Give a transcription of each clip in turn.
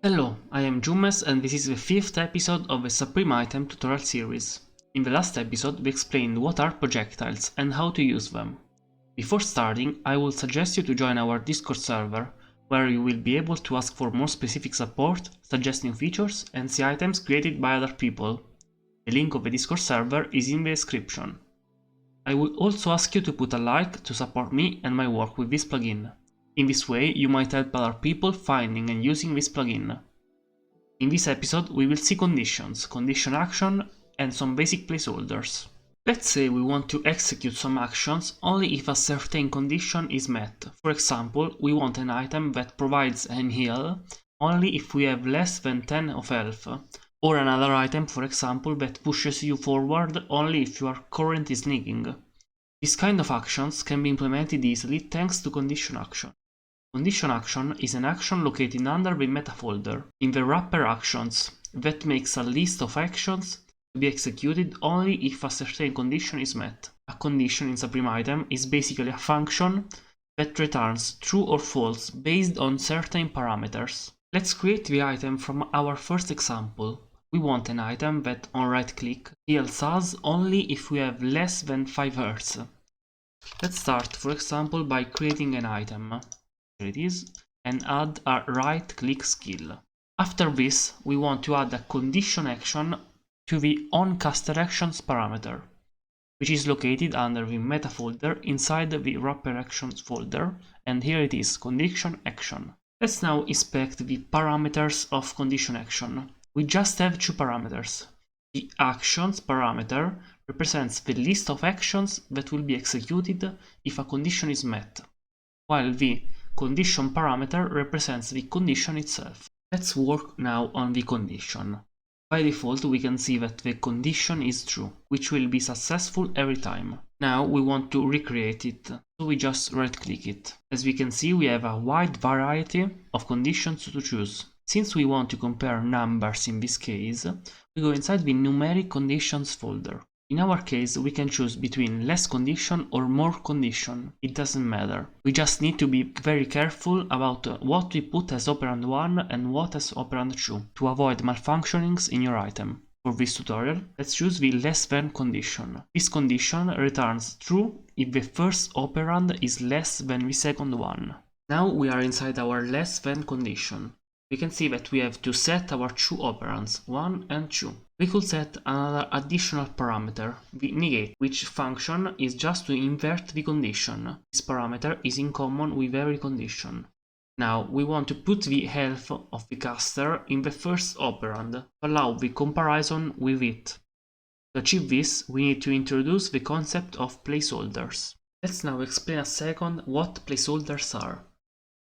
Hello, I am Jumes and this is the 5th episode of the SupremeItem tutorial series. In the last episode we explained what are projectiles and how to use them. Before starting, I would suggest you to join our Discord server, where you will be able to ask for more specific support, suggest new features and see items created by other people. The link of the Discord server is in the description. I would also ask you to put a like to support me and my work with this plugin. In this way, you might help other people finding and using this plugin. In this episode, we will see conditions, condition action, and some basic placeholders. Let's say we want to execute some actions only if a certain condition is met. For example, we want an item that provides an heal only if we have less than 10 of health, or another item, for example, that pushes you forward only if you are currently sneaking. These kind of actions can be implemented easily thanks to condition action. Condition action is an action located under the meta folder, in the wrapper actions, that makes a list of actions to be executed only if a certain condition is met. A condition in SupremeItem is basically a function that returns true or false based on certain parameters. Let's create the item from our first example. We want an item that on right click heals us only if we have less than 5 Hz. Let's start, for example, by creating an item. Here it is, and add a right click skill. After this, we want to add a condition action to the onCasterActions parameter, which is located under the meta folder inside the wrapper actions folder, and here it is, condition action. Let's now inspect the parameters of condition action. We just have two parameters. The actions parameter represents the list of actions that will be executed if a condition is met, while the condition parameter represents the condition itself. Let's work now on the condition. By default, we can see that the condition is true, which will be successful every time. Now we want to recreate it, so we just right-click it. As we can see, we have a wide variety of conditions to choose. Since we want to compare numbers in this case, we go inside the numeric conditions folder. In our case, we can choose between less condition or more condition. It doesn't matter. We just need to be very careful about what we put as operand 1 and what as operand 2 to avoid malfunctionings in your item. For this tutorial, let's choose the less than condition. This condition returns true if the first operand is less than the second one. Now we are inside our less than condition. We can see that we have to set our two operands, 1 and 2. We could set another additional parameter, the negate, which function is just to invert the condition. This parameter is in common with every condition. Now we want to put the health of the caster in the first operand to allow the comparison with it. To achieve this, we need to introduce the concept of placeholders. Let's now explain a second what placeholders are.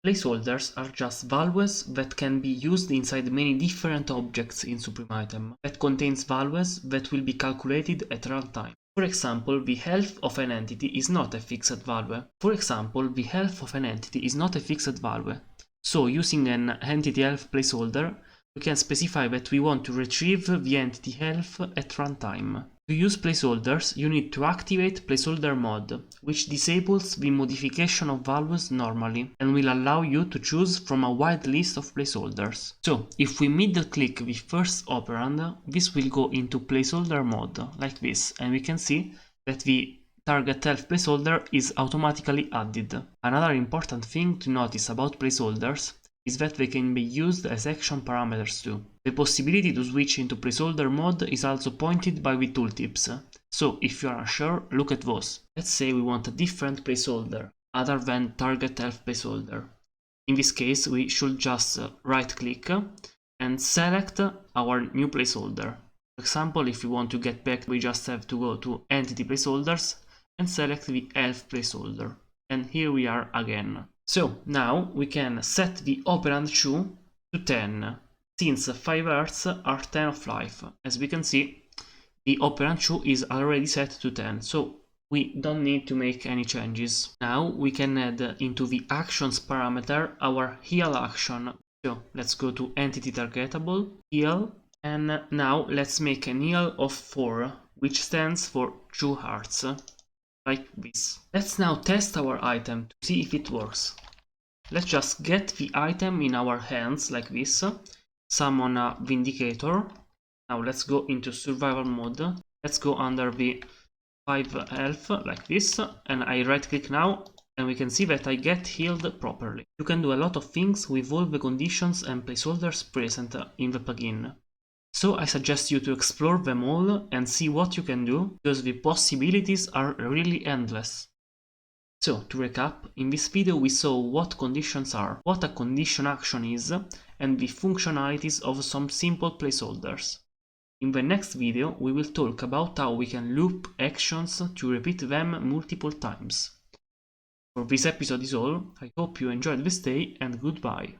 Placeholders are just values that can be used inside many different objects in SupremeItem that contains values that will be calculated at runtime. For example, the health of an entity is not a fixed value. So using an entity health placeholder, we can specify that we want to retrieve the entity health at runtime. To use placeholders, you need to activate placeholder mode, which disables the modification of values normally and will allow you to choose from a wide list of placeholders. So, if we middle click the first operand, this will go into placeholder mode, like this, and we can see that the target health placeholder is automatically added. Another important thing to notice about placeholders is that they can be used as action parameters too. The possibility to switch into placeholder mode is also pointed by the tooltips, so if you are unsure, look at those. Let's say we want a different placeholder, other than target health placeholder. In this case, we should just right click and select our new placeholder. For example, if we want to get back, we just have to go to entity placeholders and select the health placeholder. And here we are again. So now we can set the operand 2 to 10, since 5 Hz are 10 of life. As we can see, the operand 2 is already set to 10, so we don't need to make any changes. Now we can add into the actions parameter our heal action. So let's go to entity targetable, heal, and now let's make an heal of 4, which stands for 2 Hz. Like this. Let's now test our item to see if it works. Let's just get the item in our hands like this summon a Vindicator. Now let's go into survival mode. Let's go under the 5 health like this, and I right click now, and we can see that I get healed properly. You can do a lot of things with all the conditions and placeholders present in the plugin. So I suggest you to explore them all and see what you can do, because the possibilities are really endless. So, to recap, in this video we saw what conditions are, what a condition action is, and the functionalities of some simple placeholders. In the next video we will talk about how we can loop actions to repeat them multiple times. For this episode is all, I hope you enjoyed this day and goodbye.